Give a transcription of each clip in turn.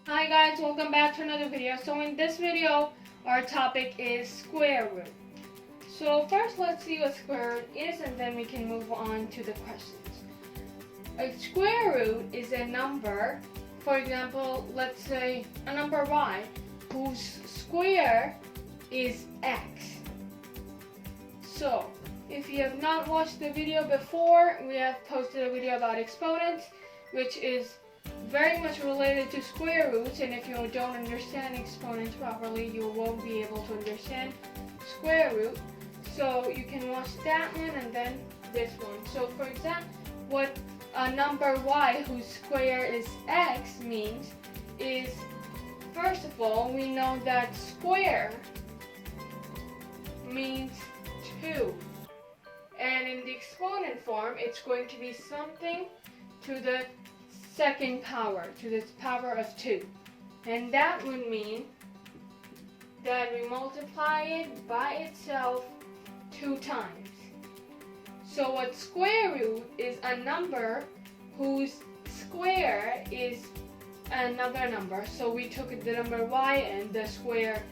Hi guys, welcome back to another video. So in this video, our topic is square root. So first let's see what square root is and then we can move on to the questions. A square root is a number, for example, let's say a number y, whose square is x. So if you have not watched the video before, we have posted a video about exponents, which is very much related to square roots, and if you don't understand exponents properly, you won't be able to understand square root. So you can watch that one and then this one. So for example, what a number y whose square is x means is, first of all, we know that square means 2. And in the exponent form, it's going to be something to the second power, to the power of 2. And that would mean that we multiply it by itself 2 times. So a square root is a number whose square is another number. So we took the number y and the square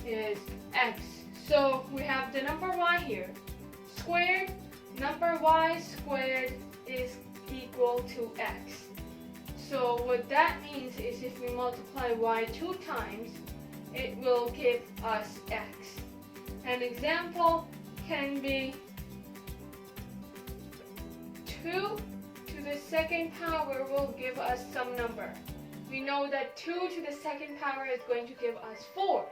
is x. So we have the number y here. Squared, number y squared is equal to x. So what that means is if we multiply y 2 times, it will give us x. An example can be 2 to the second power will give us some number. We know that 2 to the second power is going to give us 4.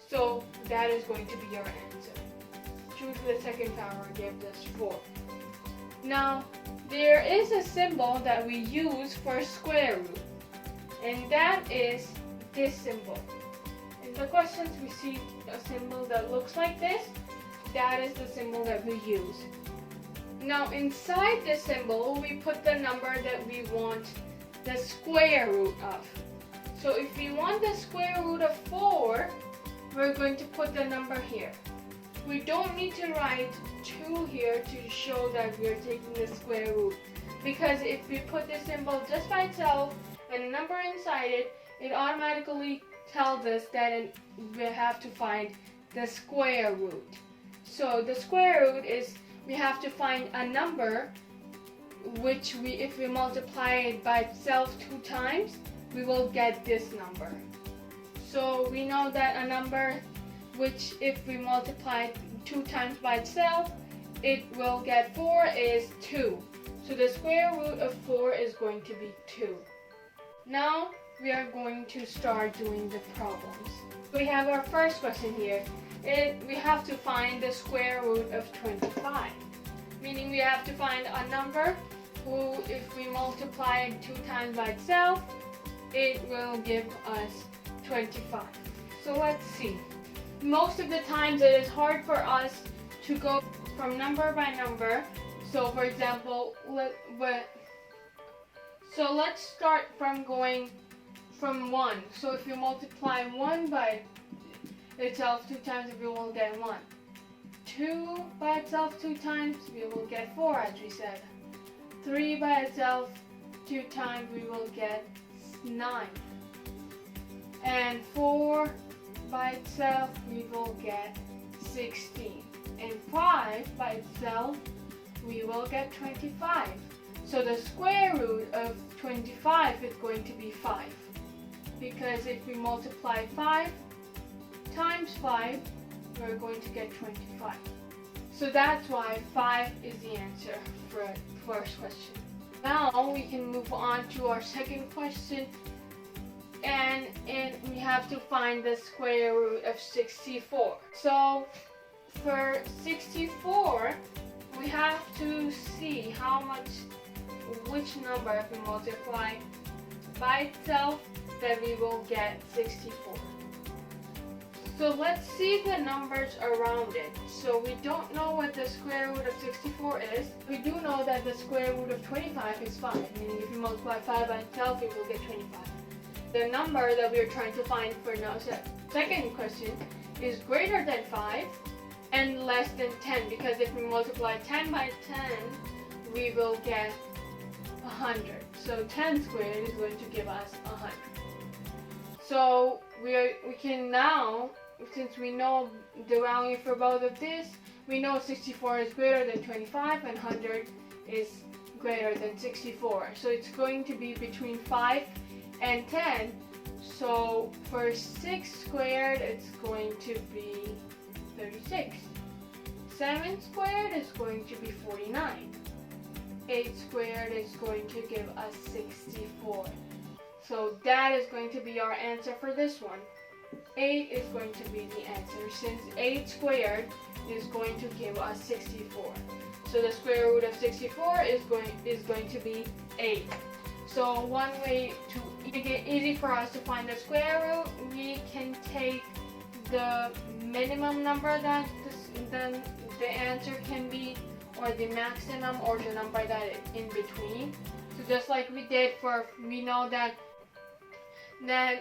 So that is going to be our answer. 2 to the second power gives us 4. Now, there is a symbol that we use for square root, and that is this symbol. In the questions we see a symbol that looks like this. That is the symbol that we use. Now inside the symbol we put the number that we want the square root of. So if we want the square root of 4, we're going to put the number here. We don't need to write 2 here to show that we're taking the square root, because if we put the symbol just by itself and a number inside it, it automatically tells us that we have to find the square root. So the square root is, we have to find a number which if we multiply it by itself 2 times, we will get this number. So we know that a number which if we multiply 2 times by itself, it will get 4 is 2. So the square root of 4 is going to be 2. Now we are going to start doing the problems. We have our first question here. We have to find the square root of 25. Meaning we have to find a number who, if we multiply it 2 times by itself, it will give us 25. So let's see. Most of the times it is hard for us to go from number by number. So for example, let's start from going from 1. So if you multiply 1 by itself 2 times, we will get 1. 2 by itself 2 times, we will get 4, as we said. 3 by itself 2 times, we will get 9. And 4 by itself, we will get 16. And 5 by itself, we will get 25. So the square root of 25 is going to be 5. Because if we multiply 5 times 5, we're going to get 25. So that's why 5 is the answer for the first question. Now we can move on to our second question. And we have to find the square root of 64. So for 64, we have to see which number if we multiply by itself, then we will get 64. So let's see the numbers around it. So we don't know what the square root of 64 is. We do know that the square root of 25 is 5, meaning if you multiply 5 by itself, you will get 25. The number that we are trying to find for now, second question, is greater than 5 and less than 10, because if we multiply 10 by 10, we will get 100. So 10 squared is going to give us 100. So we can now, since we know the value for both of this, we know 64 is greater than 25 and 100 is greater than 64. So it's going to be between 5 and 10. So for 6 squared, it's going to be 36. 7 squared is going to be 49. 8 squared is going to give us 64. So that is going to be our answer for this one. 8 is going to be the answer, since 8 squared is going to give us 64. So the square root of 64 is going to be 8. So one way to make it easy for us to find the square root, we can take the minimum number that then the answer can be, or the maximum, or the number that is in between. So just like we did for, we know that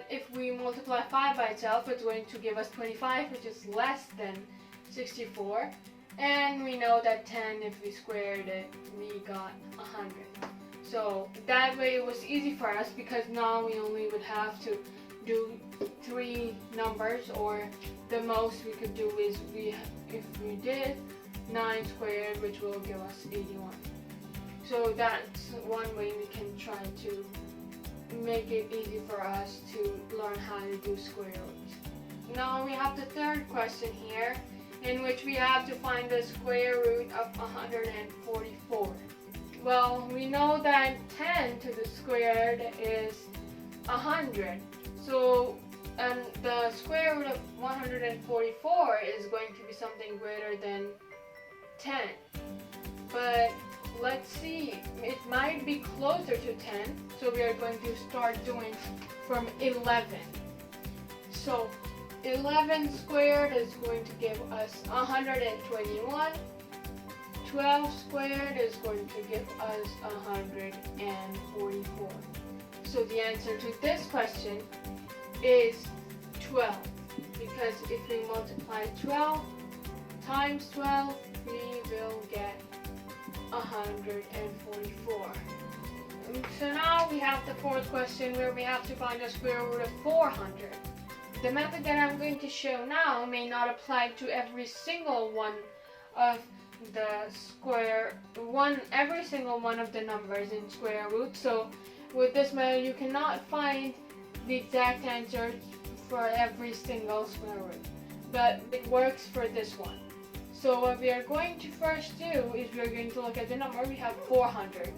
if we multiply 5 by itself, it's going to give us 25, which is less than 64. And we know that 10, if we squared it, we got 100. So that way it was easy for us, because now we only would have to do 3 numbers, or the most we could do is if we did 9 squared, which will give us 81. So that's one way we can try to make it easy for us to learn how to do square roots. Now we have the third question here, in which we have to find the square root of 144. Well, we know that 10 to the squared is 100. So, and the square root of 144 is going to be something greater than 10. But let's see, it might be closer to 10. So we are going to start doing from 11. So 11 squared is going to give us 121. 12 squared is going to give us 144. So the answer to this question is 12, because if we multiply 12 times 12, we will get 144. So now we have the fourth question, where we have to find the square root of 400. The method that I'm going to show now may not apply to every single one of every single one of the numbers in square root. So with this method, you cannot find the exact answer for every single square root, but it works for this one. So what we are going to first do is we are going to look at the number. We have 400.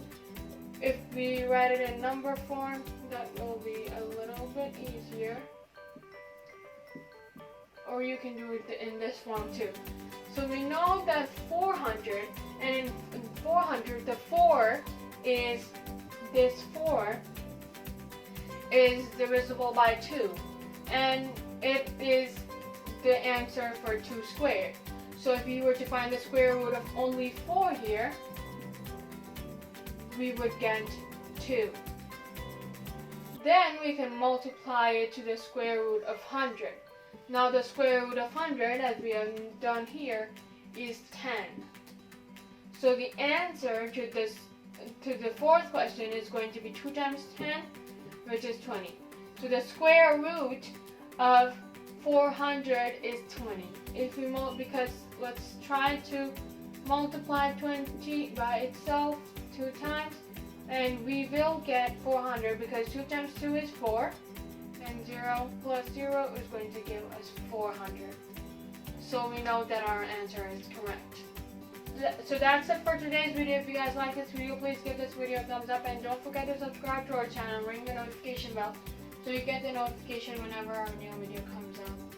If we write it in number form, that will be a little bit easier. Or you can do it in this form too. So we know that 400, and in 400, the 4 is, this 4 is divisible by 2. And it is the answer for 2 squared. So if you were to find the square root of only 4 here, we would get 2. Then we can multiply it to the square root of 100. Now the square root of 100, as we have done here, is 10. So the answer to the fourth question is going to be 2 times 10, which is 20. So the square root of 400 is 20. If we because let's try to multiply 20 by itself 2 times, and we will get 400, because 2 times 2 is 4, and 0 plus 0 is going to give us 400. So we know that our answer is correct. So that's it for today's video. If you guys like this video, please give this video a thumbs up, and don't forget to subscribe to our channel and ring the notification bell so you get the notification whenever our new video comes out.